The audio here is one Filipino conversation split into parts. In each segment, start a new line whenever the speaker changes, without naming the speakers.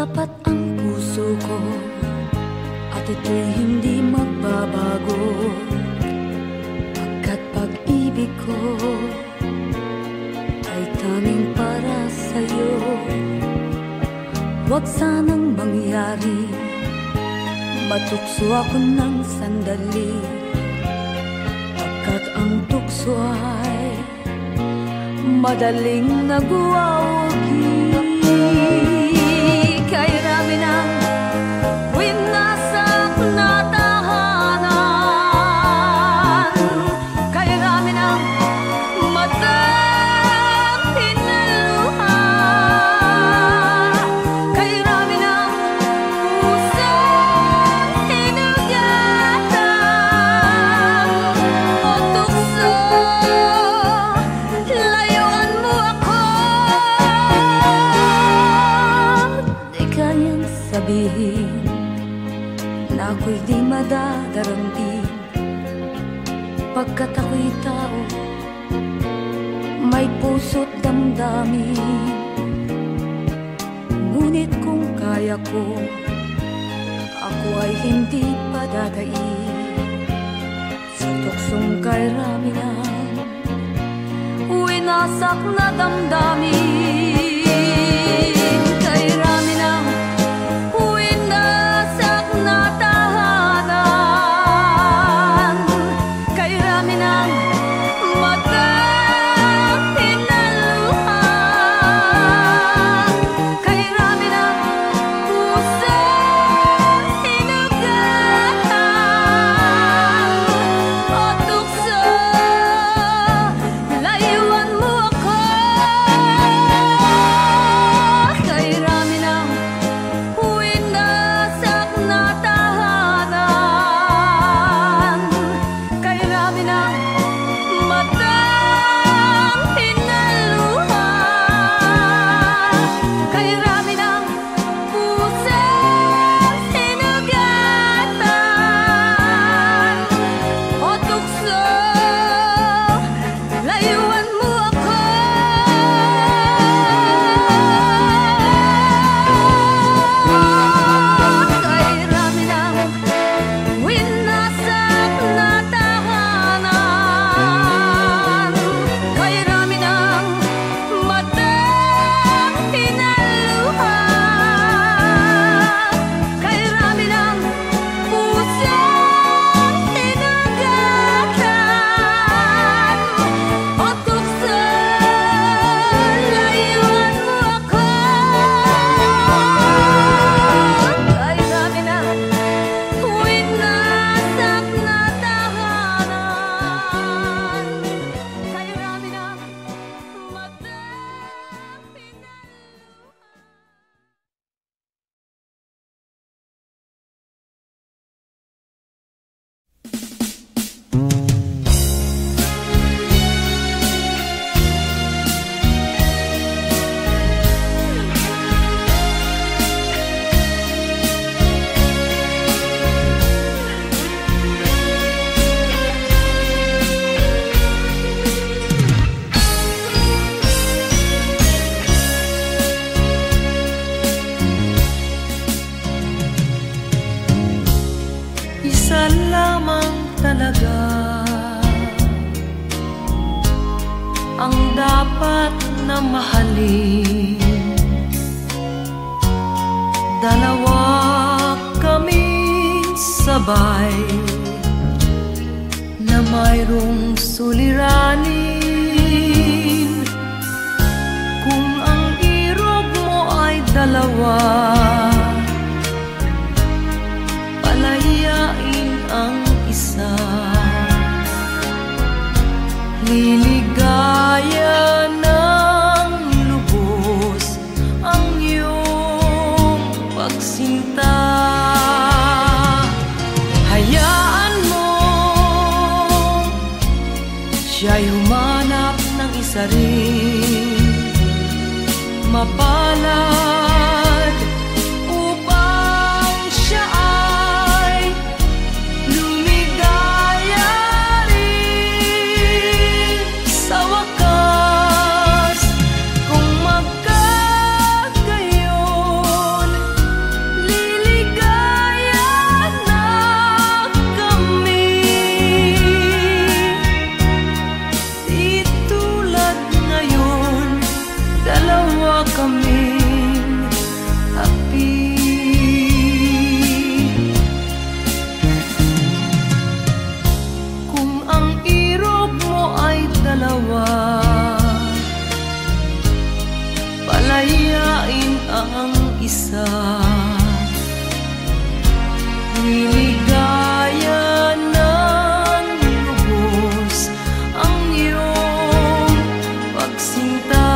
Tapat ang puso ko at ito'y hindi magbabago, pagkat pag-ibig ko ay tanging para sa'yo. Huwag sanang mangyari matukso ako ng sandali, pagkat ang tukso ay madaling nagwawagi. Kay rami ng winasak na tahanan, kay rami ng matang pinaluha, kay rami ng pusong hinugatan o tukso, layuan mo ako. Di kayang sabihin na ako'y di madadaramdin, pagkat ako'y tao, may puso't damdamin. Ngunit kung kaya ko, ako ay hindi padadaig sa tuksong kay rami ng winasak na damdamin. Kay rami ng winasak na tahanan, kay rami ng matang pinaluha, kay rami ng pusong hinugatan o tukso, layuan mo ako. Kay rami ng winasak na tahanan, kay rami ng matang pinaluha, kay rami ng pusong hinugatan o tukso, layuan mo ako. Kay rami ng winasak na tahanan, kay rami ng matang pinaluha, kay rami ng pusong hinugatan o tukso, layuan mo ako. Kay rami ng winasak na tahanan, kay rami ng matang
Isa lamang talaga ang dapat na mahalin. Dalawa kaming sabay na mayroong suliranin. Kung ang irog mo ay dalawa, palayain ang isa. Liligaya ng lubos ang iyong pagsinta. Hayaan mo siya'y humanap ng isa rin, mapalad, upang siya ay lumigaya rin sa wakas. Kung magkagayon, isa. Niligaya ng lubos ang iyong pagsinta.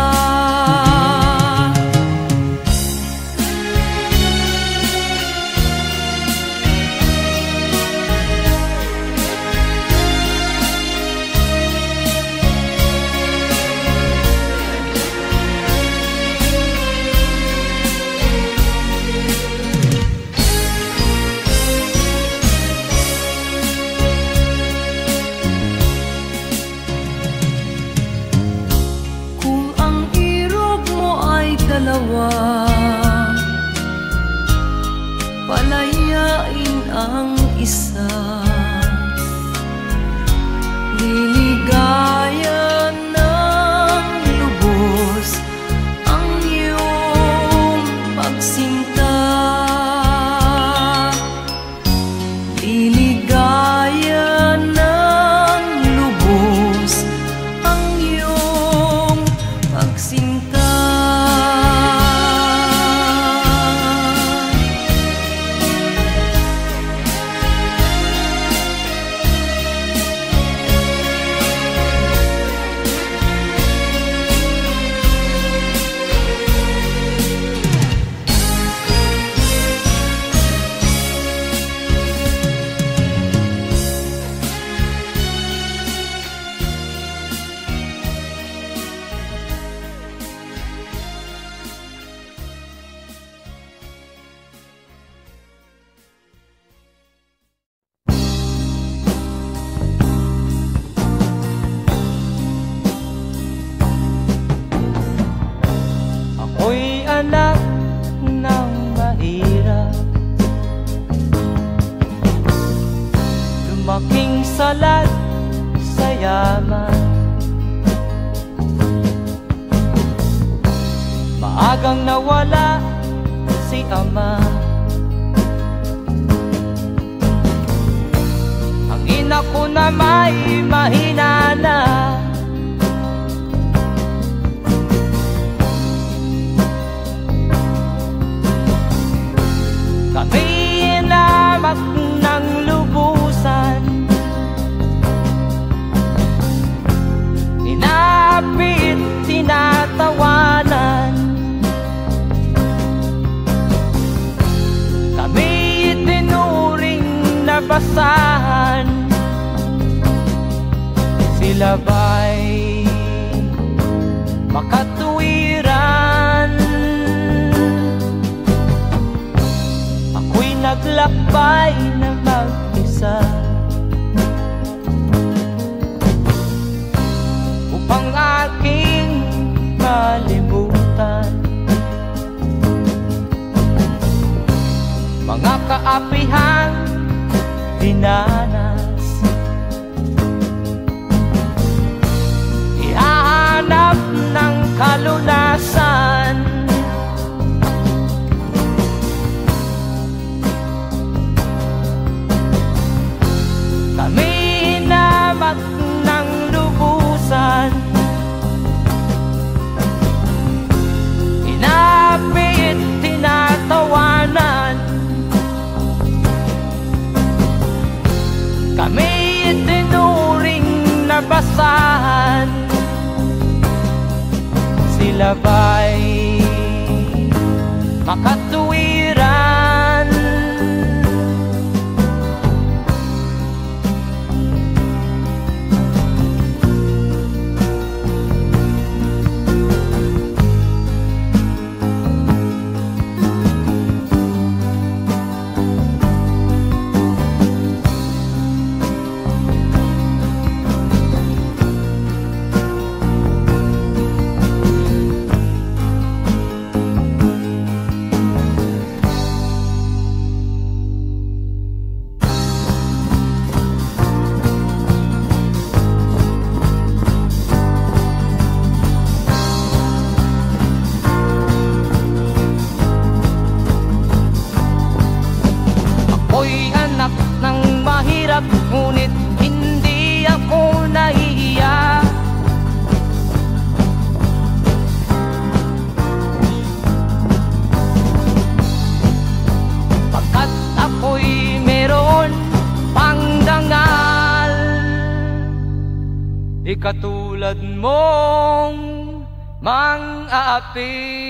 Dalawa, palayain ang isa. Liligaya ng lubos ang iyong pagsinta. Liligaya ng lubos ang iyong pagsinta.
Ako'y anak ng mahirap, lumaking salat sa yaman. Maagang nawala si ama, ang ina ko na may mahina na. Kami inamak ng lubusan, inapit, tinatawanan. Kami itinuring na basahan, sila ba'y makatuwiran? Naglakbay na mag-isa upang aking kalimutan mga kaapihang dinanas. Ihahanap ng kalunasan, kami inamak ng lubusan, inapit, tinatawanan. Kami itinuring na basahan, sila ba'y makatuwiran? di katulad mong mang-aapi.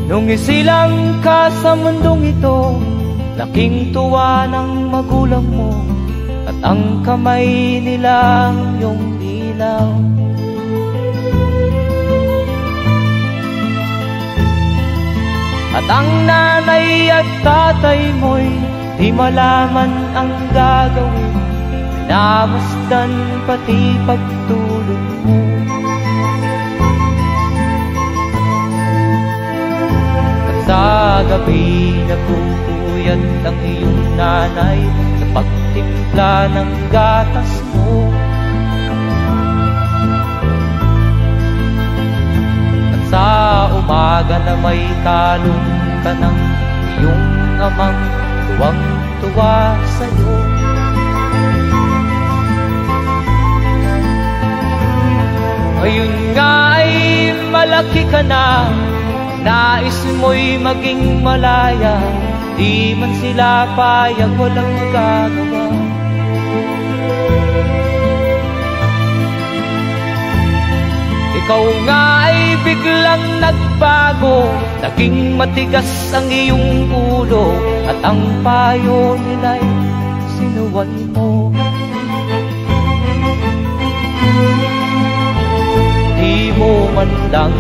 Nung isilang ka sa mundong ito, laking tuwa ng magulang mo, at ang kamay nila yung ilaw. At ang nanay at tatay mo'y di malaman ang gagawin, namasdan pati pagtulog mo. Sa gabi nagpupuyat ang iyong nanay sa pagtimpla ng gatas mo. At sa umaga na may kalong ka ng iyong amang tuwang-tuwa sa'yo. Ngayon nga ay malaki ka na, nais mo'y maging malaya, di man sila payag, walang magagawa. Ikaw nga ay biglang nagbago, naging matigas ang iyong ulo, at ang payo nila'y sinuway mo. Di mo man lang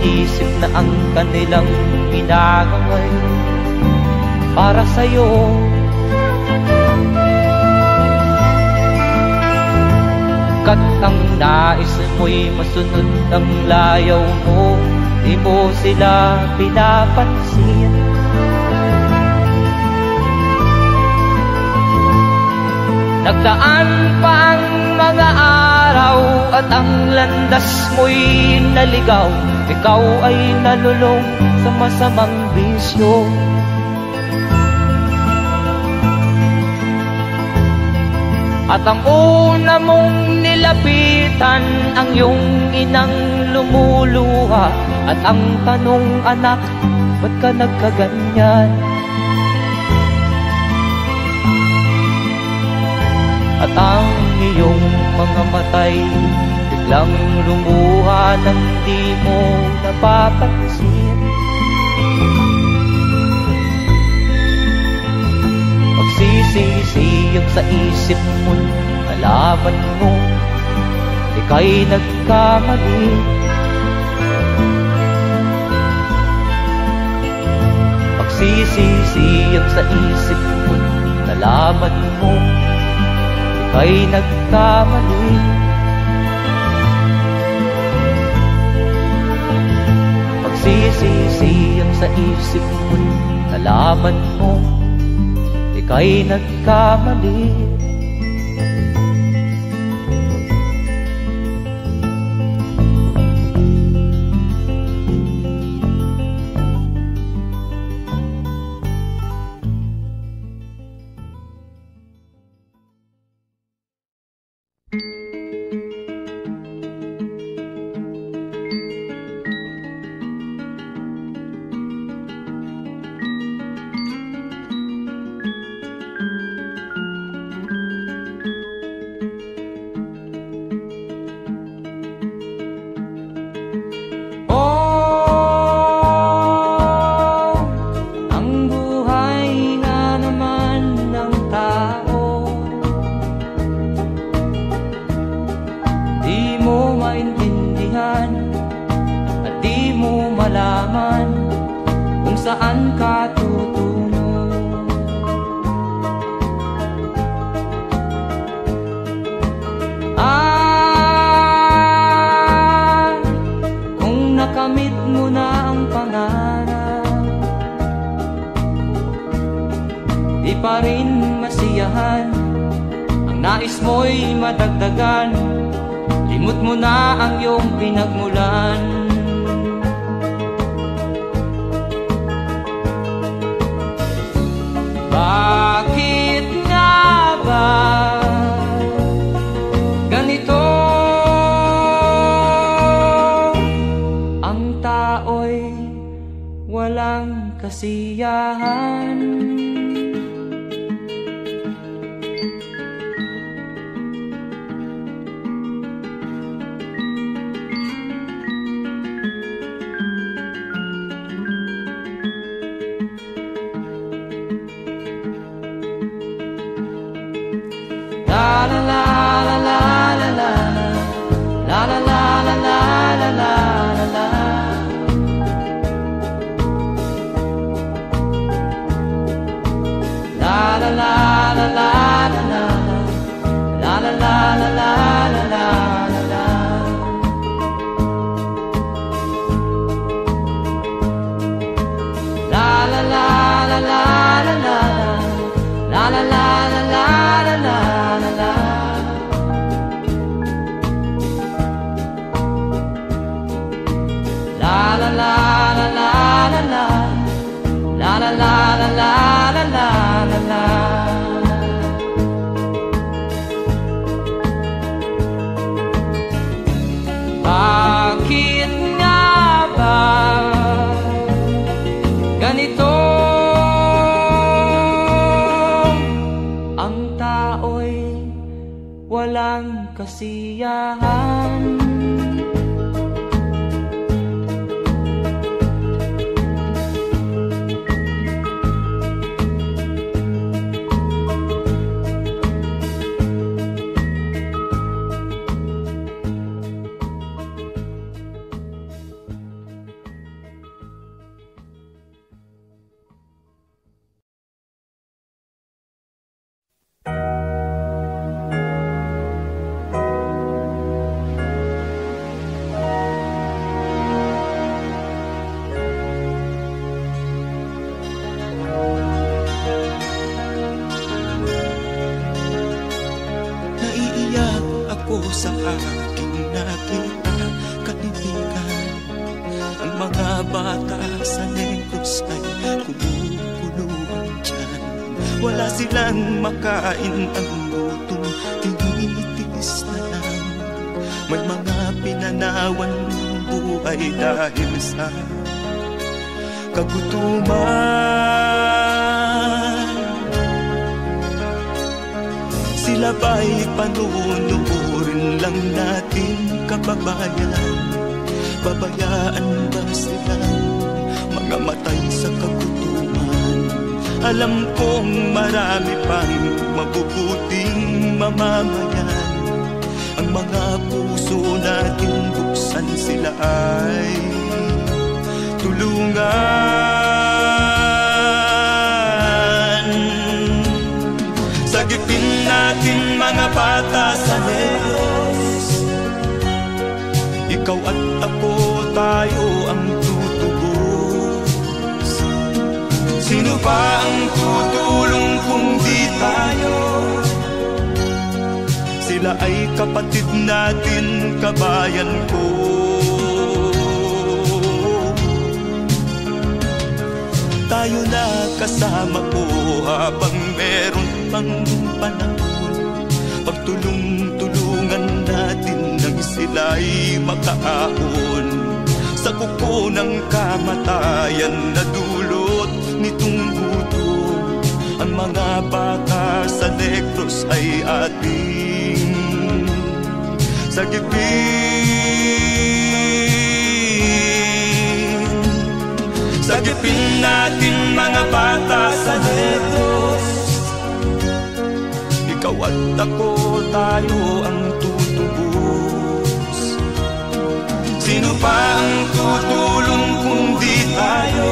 inisip na ang kanilang ginagawa'y para sa'yo. Kat ang nais mo'y masunod ang layaw mo, di mo sila pinapansin. Nagdaan pa ang mga araw at ang landas mo'y naligaw, ikaw ay nalulong sa masamang bisyo. At ang una mong nilapitan ang iyong inang lumuluha, at ang tanong, anak, ba't ka nagkaganyan? At ang iyong mga matay biglang lumuha nang di mo napapansin. Magsisisiyag sa isip mo, nalaman mo ika'y nagkamali. Magsisisiyag sa isip mo, nalaman mo ika'y nagkamali. Magsisisiyag sa isip mo, nalaman mo ika'y nagkamali. Saan ka tutungo? Kung nakamit mo na ang pangarap, kasiyahan. Ang nais mo'y madagdagan, limot mo na ang iyong pinagmulan. Bakit nga ba ganito? Ang tao'y walang kasiyahan. La la la la la la la la la la la la la la. La la la la la la la la la la la la la la. La la la la la la la la la la la la la. La la la la la la la la la la la la la la. Bakit nga ba ganito? Ang tao'y walang kasiyahan.
Sa aking nakita, kaibigan, ang mga bata sa Negros ay kumukuluan dyan. Wala silang makain, ang gutom tinitiis na lang. May mga pinanawan ng buhay dahil sa kagutuman. Sila ba'y panunurin lang natin, kababayan? Babayaan ba silang mga matay sa kagutuman? Alam kong marami pang mabubuting mamamayan. Ang mga puso natin buksan, sila ay tulungan. Sagipin natin mga bata sa Negros, ikaw at ako, tayo ang tutubos. Sino ba ang tutulong kung di tayo? Sila ay kapatid natin, kabayan ko. Tayo na kasama ko habang meron pang panahon. Pagtulong-tulungan natin nang sila'y makaahon sa kuko ng kamatayan na dulot nitong gutom. Ang mga bata sa Negros ay ating sagipin. Sagipin natin mga bata sa Negros, ikaw at ako, tayo ang tutubos. Sino pa ang tutulong kung di tayo?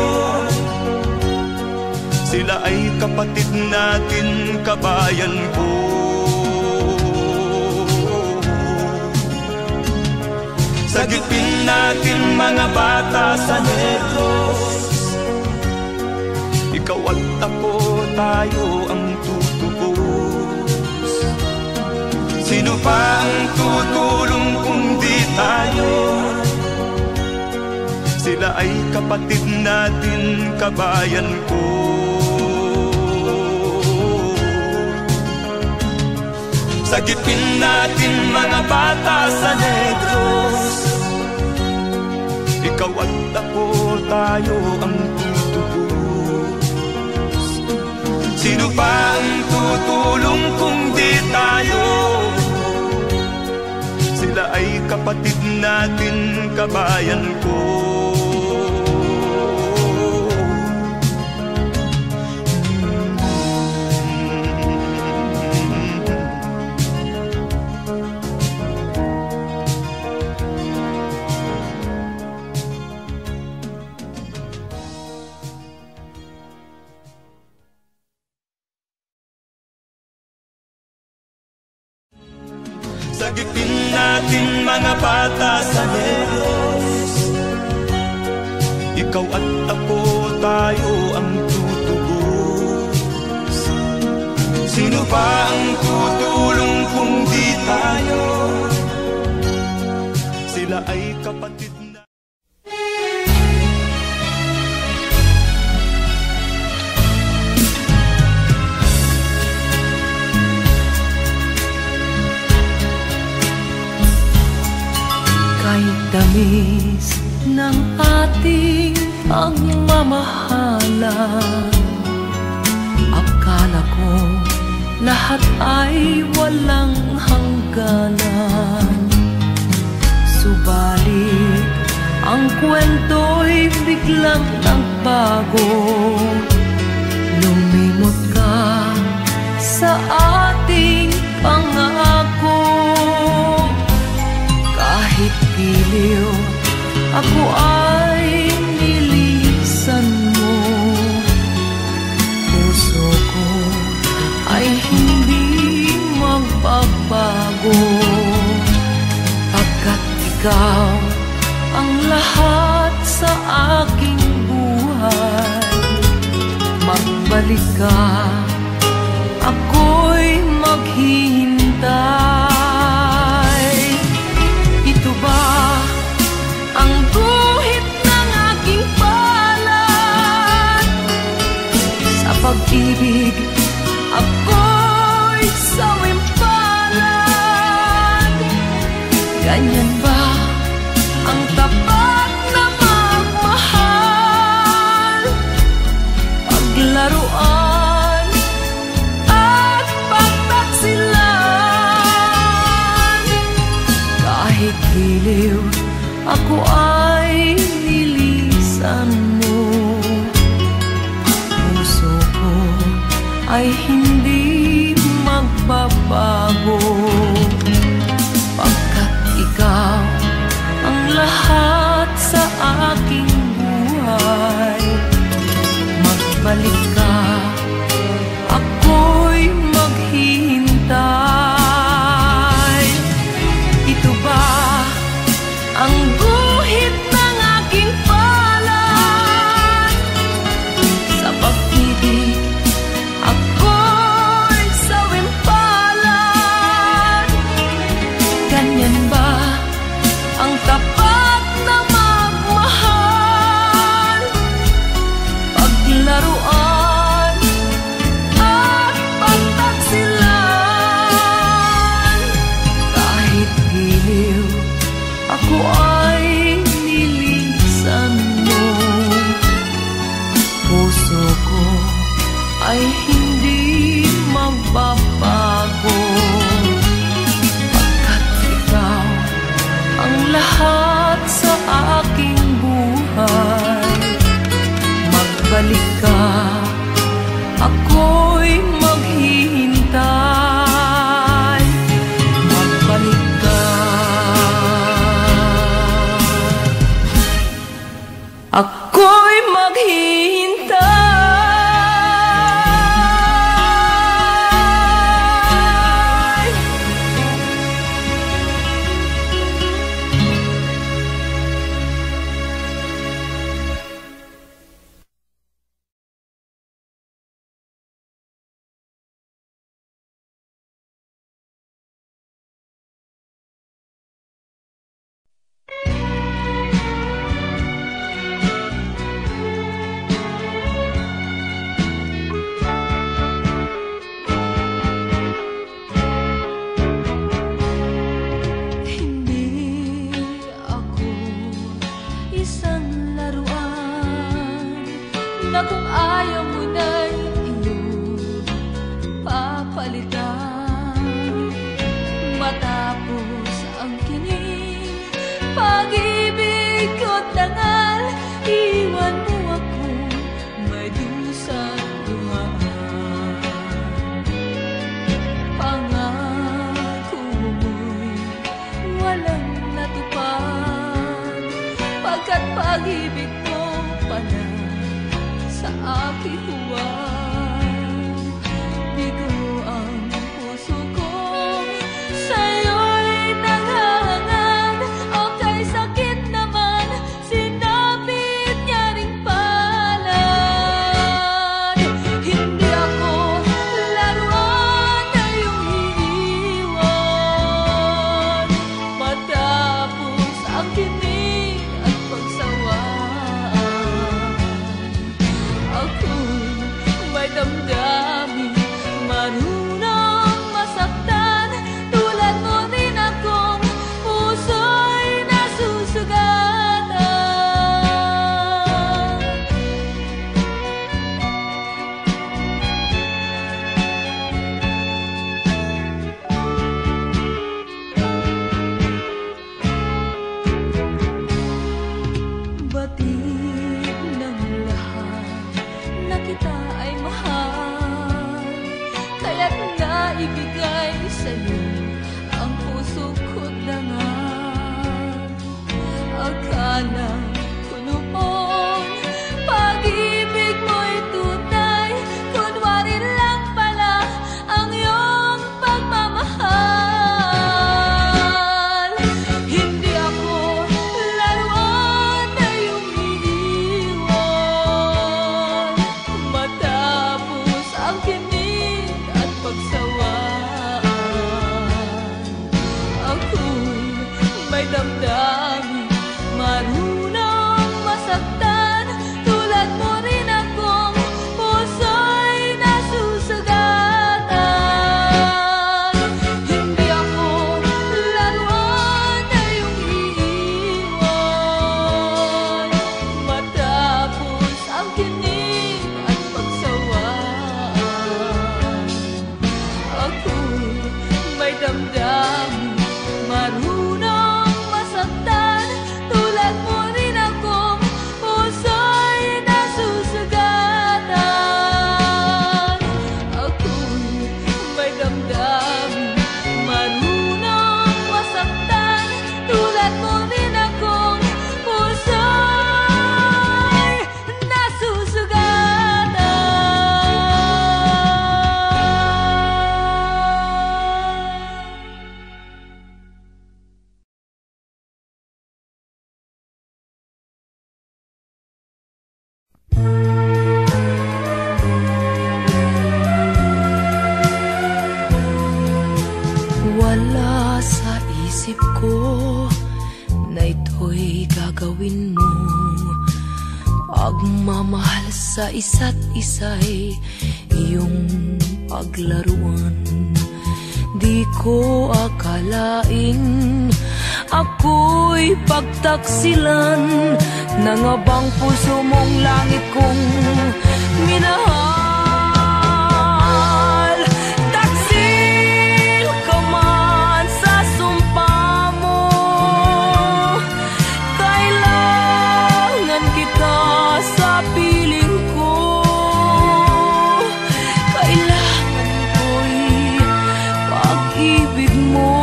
Sila ay kapatid natin, kabayan ko. Sagipin natin mga bata sa Negros, ikaw at ako, tayo ang tutubos. Sino pa ang tutulong kung di tayo? Sila ay kapatid natin, kabayan ko. Sagipin natin mga bata sa Negros. Ikaw at ako, tayo ang tutubos. Sino pa ang tutulong kung di tayo? Sila ay kapatid natin, kabayan ko. Sagipin natin mga bata sa Negros. Ikaw at ako, tayo ang tutubos. Sino pa ang tutulong kung di tayo? Sila ay kapatid na.
Kahit tamis ng ating pagmamahalan, akala ko lahat ay walang hangganan. Subalit ang kwento'y biglang nagbago. Lumimot ka sa ating pangako. Kahit giliw, ako ay nilisan mo. Puso ko ay hindi magbabago, pagkat ikaw ang lahat sa aking buhay. Magbalik ka, ako'y maghihintay. Ang guhit ng aking palad, sa pag-ibig ako'y sawimpalad. Ganyan ba ang tapat na magmahal? Paglaruan at pagtaksilan. Kahit giliw, ako ay nilisan mo. Puso ko ay hindi magbabago, pagkat ikaw ang lahat sa aking buhay. Magbalik ka, ako'y maghihintay. Ito ba ang guhit
Wala sa isip ko na ito'y gagawin mo. Pagmamahal sa isa't isa'y iyong paglaruan. Di ko akalaing ako'y pagtaksilan ng abang puso mong langit kong minahal. Taksil ka man sa sumpa mo, kailangan kita sa piling ko. Kailangan ko'y pag-ibig mo.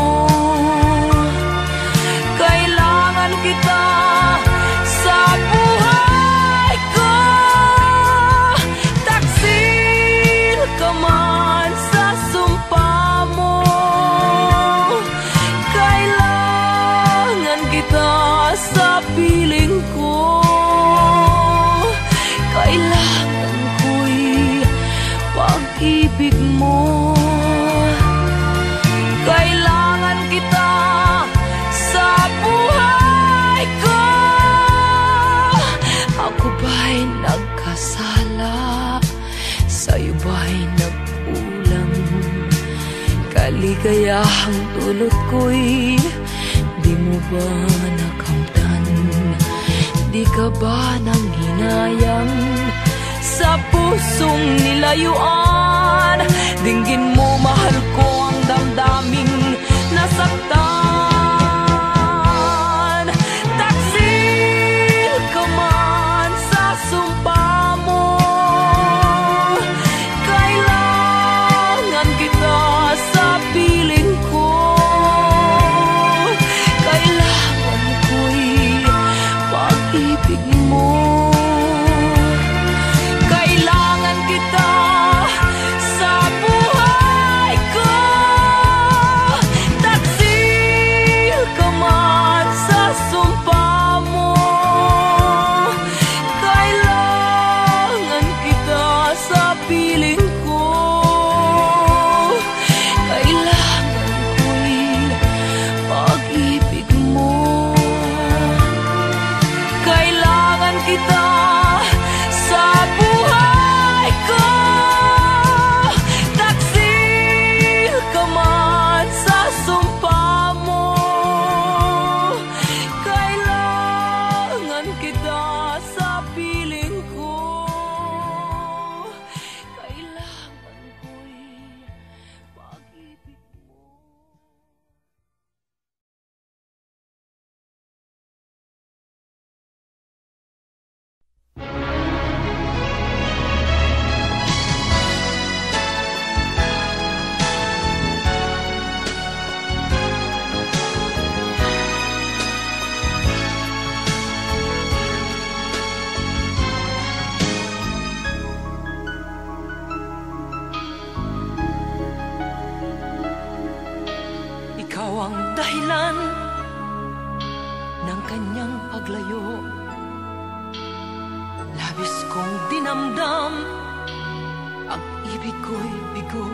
Kailangan kita sa buhay ko. Taksil ka man sa sumpa mo, kailangan kita sa piling ko. Kailangan ko'y pag-ibig mo. Kailangan kita sa buhay ko. Ako ba'y nagkasala? Sa'yo ba'y nagkulang? Kaligayahang dulot ko'y di mo ba nakamtan? Di ka ba nang hinayang sa pusong nilayuan? Dinggin mo, mahal ko, ang damdaming nasaktan. Taksil ka man sa sumpa mo, kailangan kita sa piling ko. Kailangan ko'y pag-ibig mo. Kailangan kita sa buhay ko. Taksil ka man sa sumpa mo, kailangan kita sa piling ko. Kailangan ko'y pag-ibig mo. Kailangan kita sa buhay ko. Taksil ka man sa sumpa mo, kailangan kita sa piling ko. Kailangan ko'y pag-ibig mo. Ikaw ang dahilan ng kanyang paglayo. Labis kong dinamdam, ang ibig ko'y bigo.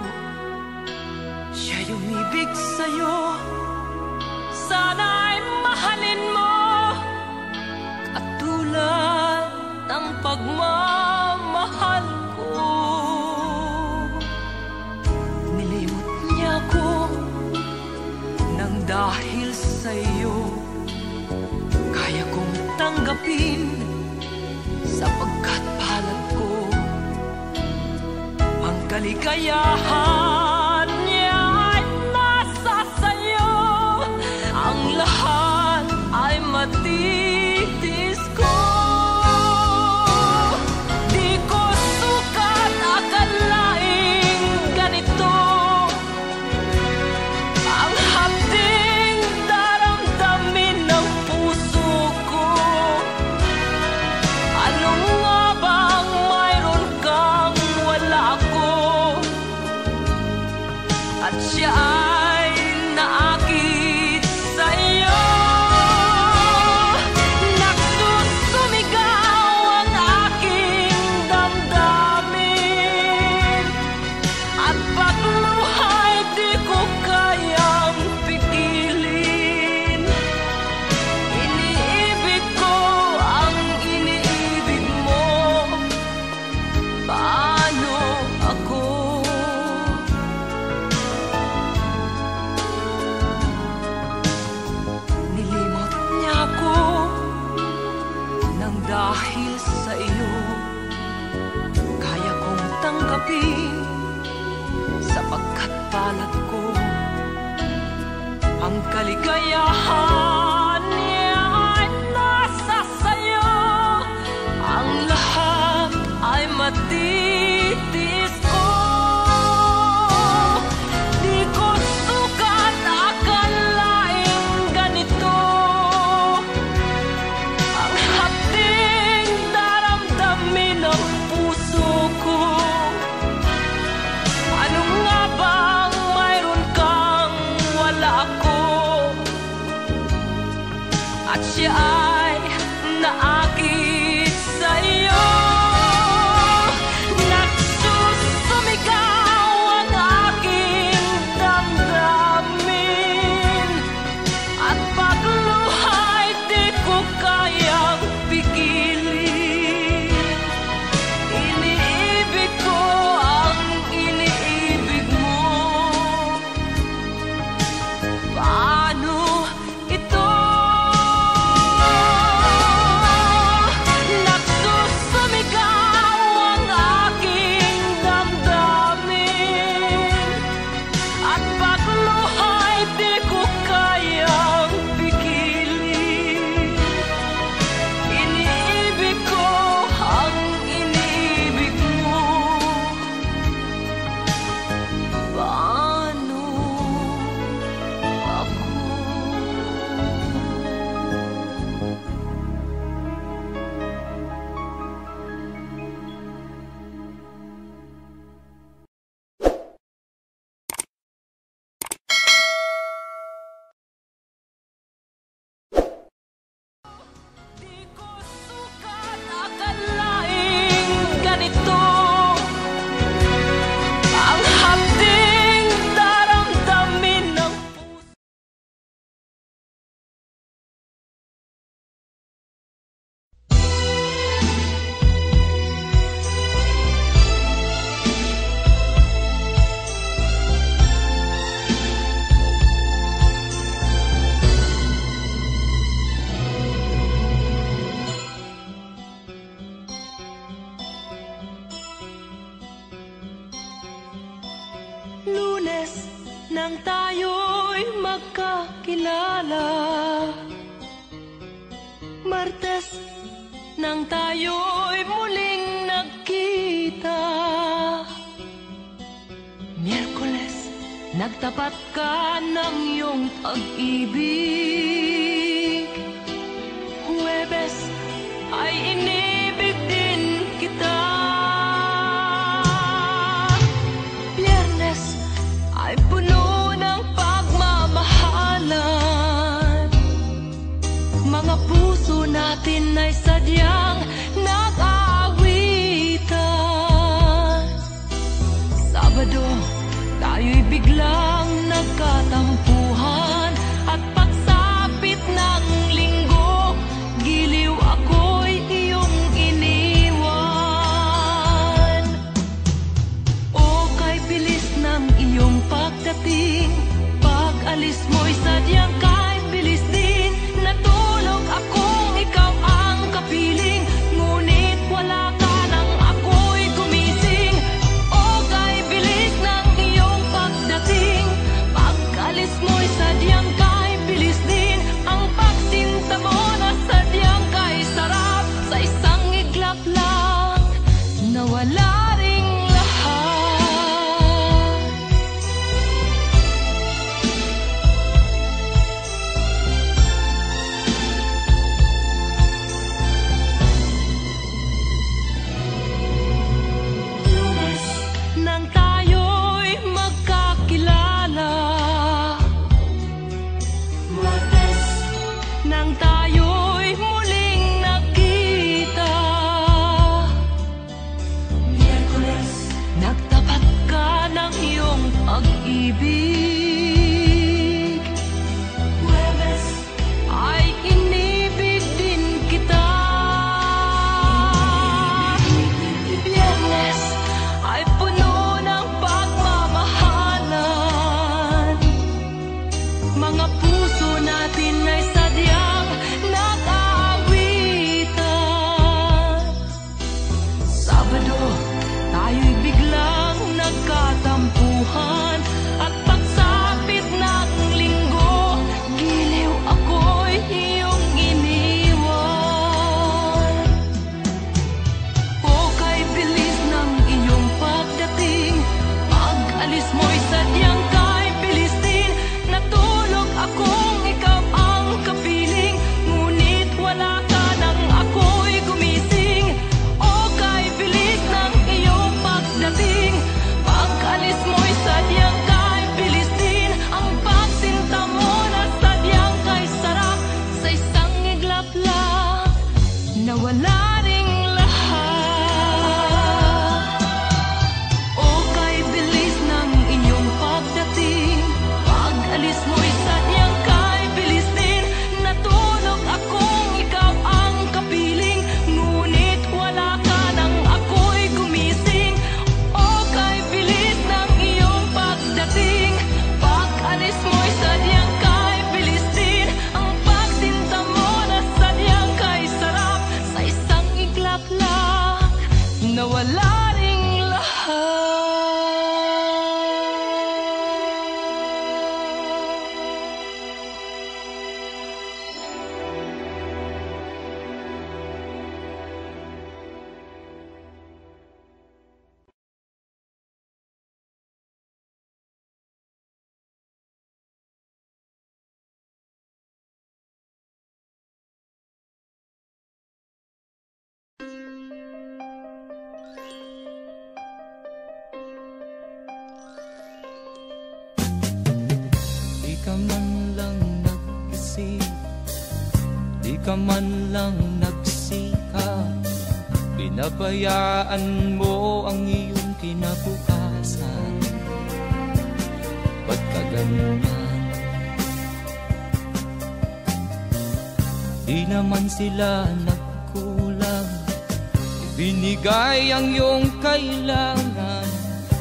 Siya'y umibig sa'yo, sana'y mahalin mo, katulad ng pagmamahal ko. Nilimot niya ko nang dahil sa'yo, kaya kong tanggapin sapagkat palad ko. Ang kaligayahan niya ay nasa sa'yo, ang lahat ay matitis ko. Di ko sukat akalaing ganito ang hapding daramdamin ng puso ko. Ano nga bang mayroon kang wala ako?
Ang kaligayahan niya ay nasa sayo. Ang lahat ay matitis ko. Di ko sukat akalaing ganito. Ang hapding daramdamin ng puso ko. Ano nga bang mayroon kang wala ako? At siya ay naakit sa'yo. Nagsusumigaw ang aking damdamin. At pagluha'y di ko kayang pigilin. Iniibig ko ang iniibig mo. Paano ito? Nagsusumigaw ang aking damdamin. At pagluha'y di ko kayang pigilin. Iniibig ko ang iniibig mo. Paano ako? Di ko sukat akalaing ganito. Ang hapding daramdamin ng puso. Lunes nang tayo'y magkakilala. Martes nang tayo'y muling nagkita. Miyerkules nagtapat ka ng iyong pag-ibig. Huwebes ay inibig din kita. Biyernes ay puno ng pagmamahalan. Mga puso natin ay sadyang nag-aawitan. Sabado, tayo'y biglang nagkatampuhan. At pagsapit ng linggo, giliw ako'y iyong iniwan. O kay bilis ng iyong pagdating, pag-alis mo'y sadyang kay bilis din. Natulog akong ikaw ang kapiling, ngunit wala ka nang ako'y gumising. O kay bilis ng iyong pagdating, pag-alis mo'y sadyang kay bilis din. Ang pagsinta mo na sadyang kay sarap, sa isang iglap lang nawala ring lahat. Lunes nang tayo'y magkakilala. Martes nang tayo'y muling nagkita. Miyerkules nagtapat ka ng iyong pag-ibig. Huwebes ay inibig din kita. Biyernes ay puno ng pagmamahalan. Mga puso natin ay sadyang nag-aawitan. Sabado, tayo'y biglang nagkatampuhan. At pagsapit ng linggo, mo'y sadyang kay bilis din. Ang pagsinta mo na sadyang kay sarap. Sa isang iglap lang, nawala ring lahat.
Di ka man lang nag-isip, di ka man lang nagsikap, pinabayaan mo ang iyong kinabukasan. Ba't ka ganyan? Di naman sila nagkulang, ibinigay ang iyong kailangan.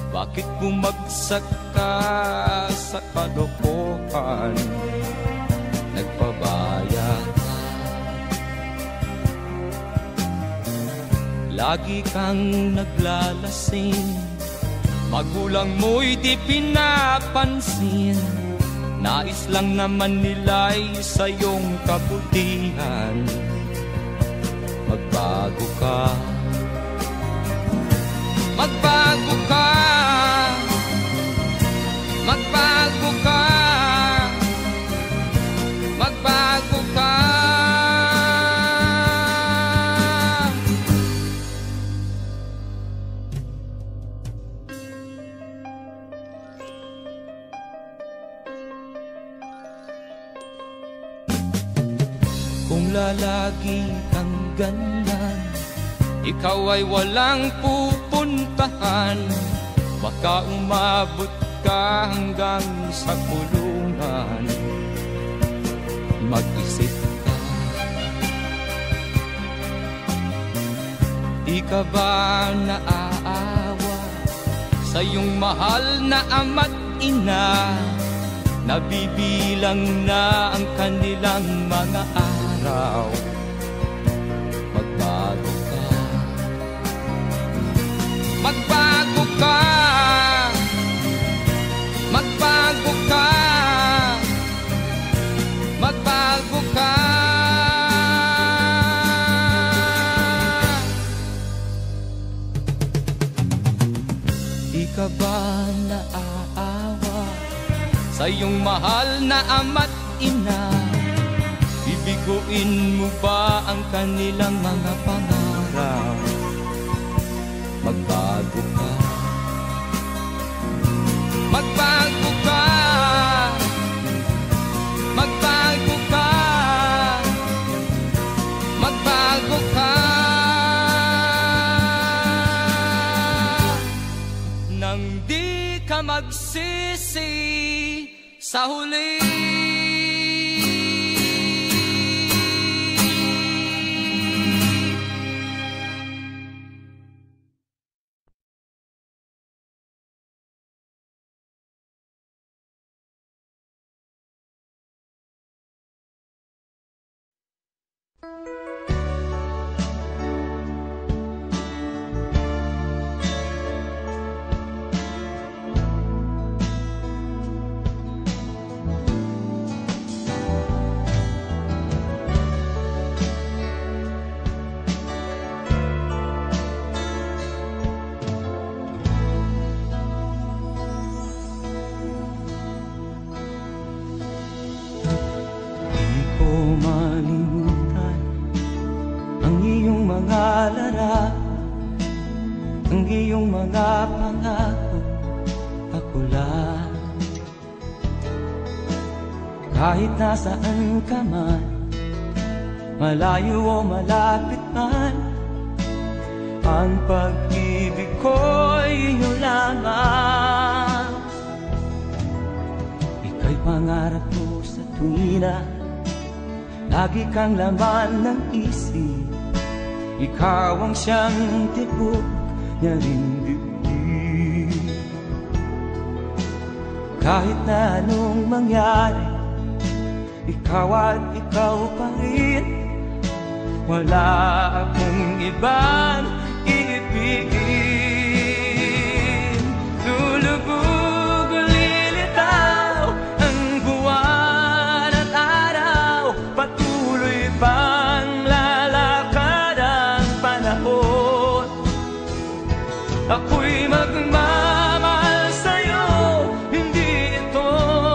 Bakit bumagsak ka sa kalokohan? Nagpabaya ka, lagi kang naglalasing, magulang mo'y di pinapansin. Nais lang naman nila'y sa iyong kabutihan. Magbago ka, magbago ka, magbago ka, magbago ka. Kung lalagi kang ganyan, ikaw ay walang pupuntahan. Baka umabot ka hanggang sa kulungan. Mag-isip ka, di ka ba naaawa sa iyong mahal na ama't ina? Nabibilang na ang kanilang mga araw. Magbago ka, magbago ka, magbago ka, magbago ka. Di ka ba naaawa sa iyong mahal na ama't ina? Bibiguin mo ba ang kanilang mga pangarap? Magbago ka, magbago ka, magbago ka, magbago ka. Nang di ka magsisi sa huli. Malimutan ang iyong mga larap, ang iyong mga pangako, ako lang. Kahit nasaan ka man, malayo o malapit man, ang pag-ibig ko'y iyo lamang. Ika'y pangarap ko sa tuwina, lagi kang laman ng isip. Ikaw ang siyang tibok niya rin dibdib.
Kahit na anong mangyari, ikaw at ikaw pa rin. Wala akong ibang iibigin. Lulubog o lilitaw ang buwan at araw, patuloy pang lalakad ang panahon. Ako'y magmamahal sa'yo, hindi ito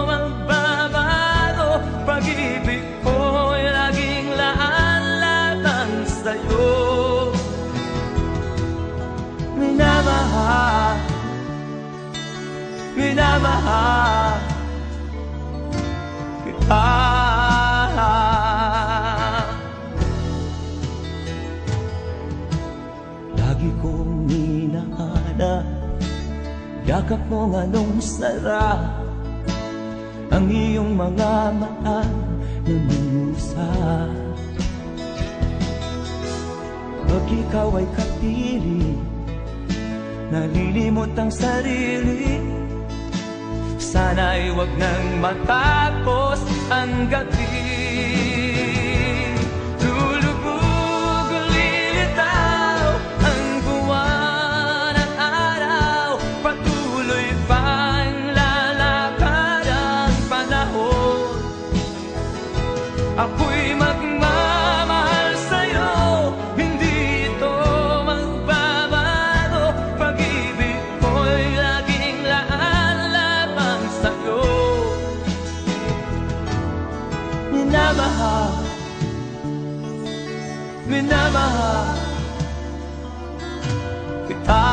magbabago. Pag-ibig ko'y laging laan-latang sa'yo. Minamahal, minamahal kita. Lagi kong hinahanap yakap mong anong sarap, ang iyong mga mata na minusa. Pag ikaw ay kapiling, nalilimot ang sarili. Sana'y wag nang matapos ang gabi. Lulubog o lilitaw ang buwan at araw, patuloy pang lalakad ang panahon. Ako'y magmamahal sa'yo, hindi ito magbabago. Pag-ibig ko'y laging laan-lamang sa'yo. Minamahal, minamahal kita.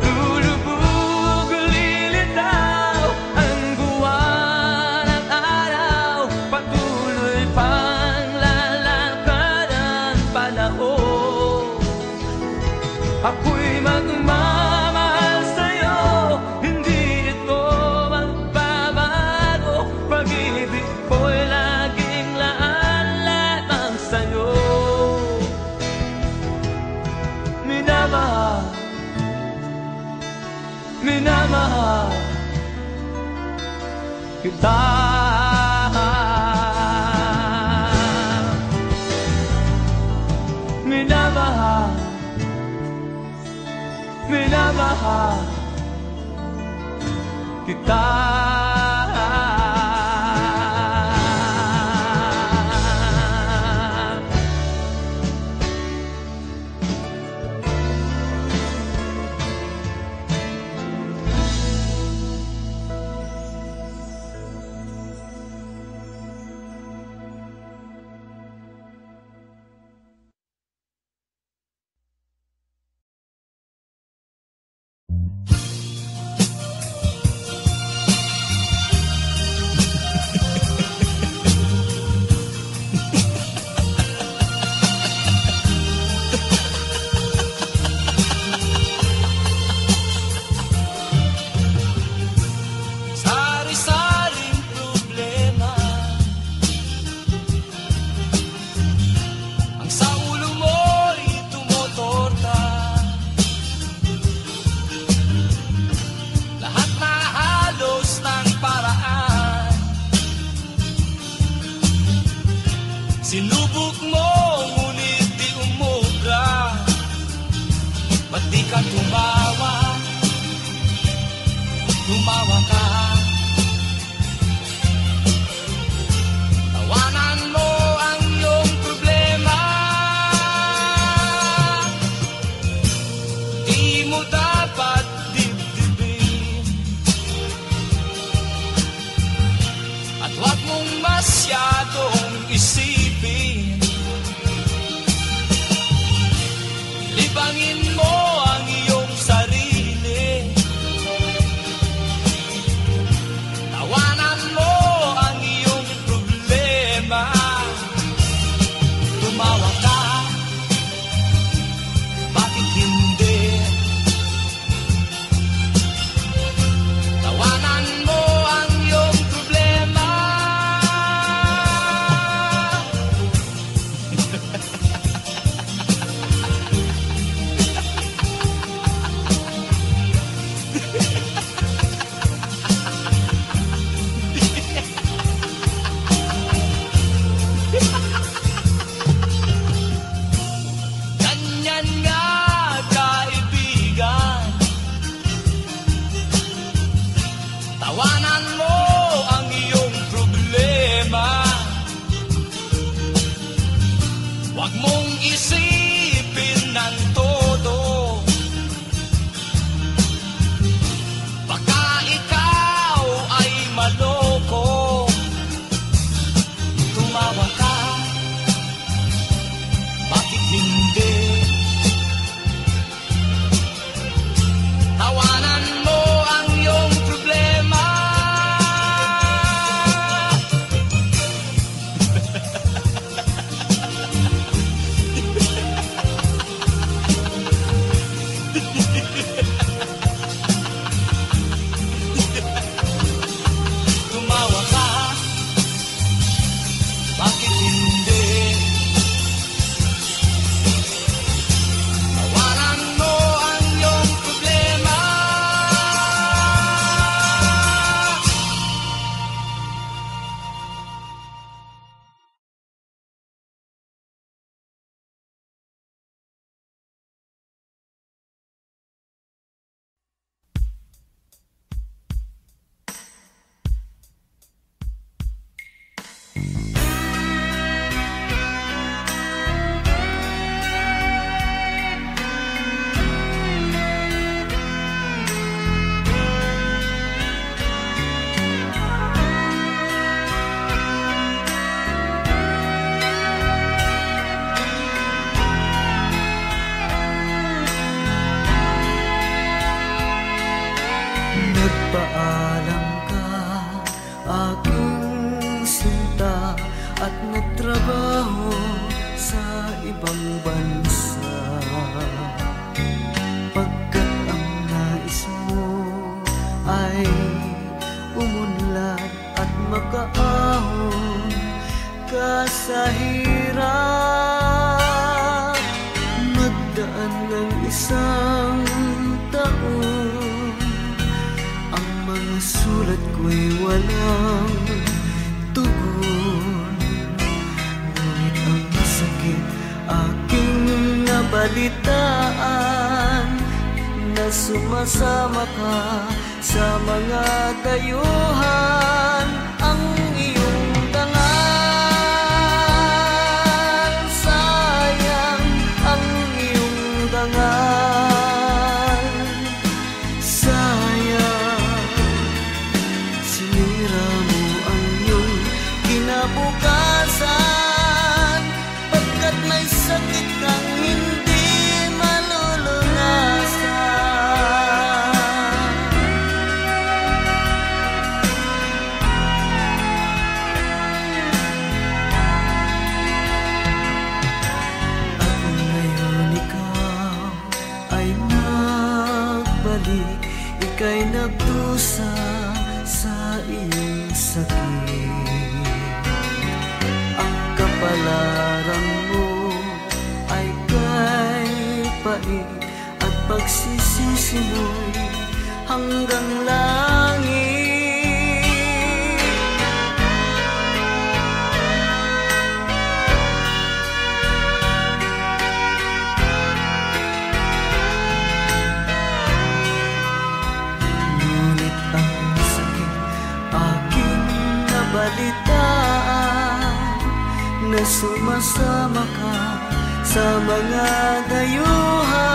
Lulubog o lilitaw ang buwan at araw, patuloy pang lalakad ang panahon. Ako'y magmamahal sa'yo, hindi ito magbabago. Pag-ibig ko'y laging laan-lamang sa'yo. Minamahal, minamahal kita. Minamahal, minamahal kita. Sari-saring problema ang sa ulo mo'y tumotorta. Lahat na halos ng paraan, sinubok mo ngunit di umubra. Ba't di ka tumawa? Tumawa ka. Tawanan mo ang iyong problema. Di mo dapat dibdibin, at huwag mong masyadong isipin. Libangin mo ang iyong sarili. Tawanan mo ang iyong problema. Huwag mong isipin ng todo. Baka ikaw ay maloko. Tumawa ka, bakit hindi? Tawanan mo ang iyong problema. Tumawa ka, bakit hindi? Tawanan mo ang iyong problema.
Nagpaalam ka, aking sinta, at nagtrabaho sa ibang bansa. Pagkat ang nais mo ay umunlad at makaahon ka sa hirap. Nagdaan ng isang taon, ang mga sulat ko'y walang tugon. Ngunit ang sakit aking nabalitaan, na sumasama ka sa mga dayuhan. Ang iyong dangal, sayang ang iyong dangal. Sayang, sinira mo ang iyong kinabukasan, pagkat may sakit kang hindi malulunasan. At ngayon ikaw ay nagbalik, ika'y nagdusa sa iyong sakit. Ang kapalaran mo ay kay pait, at pagsisisi mo'y hanggang langit. Ngunit ang sakit aking nabalitaan, na sumasama ka sa mga dayuhan.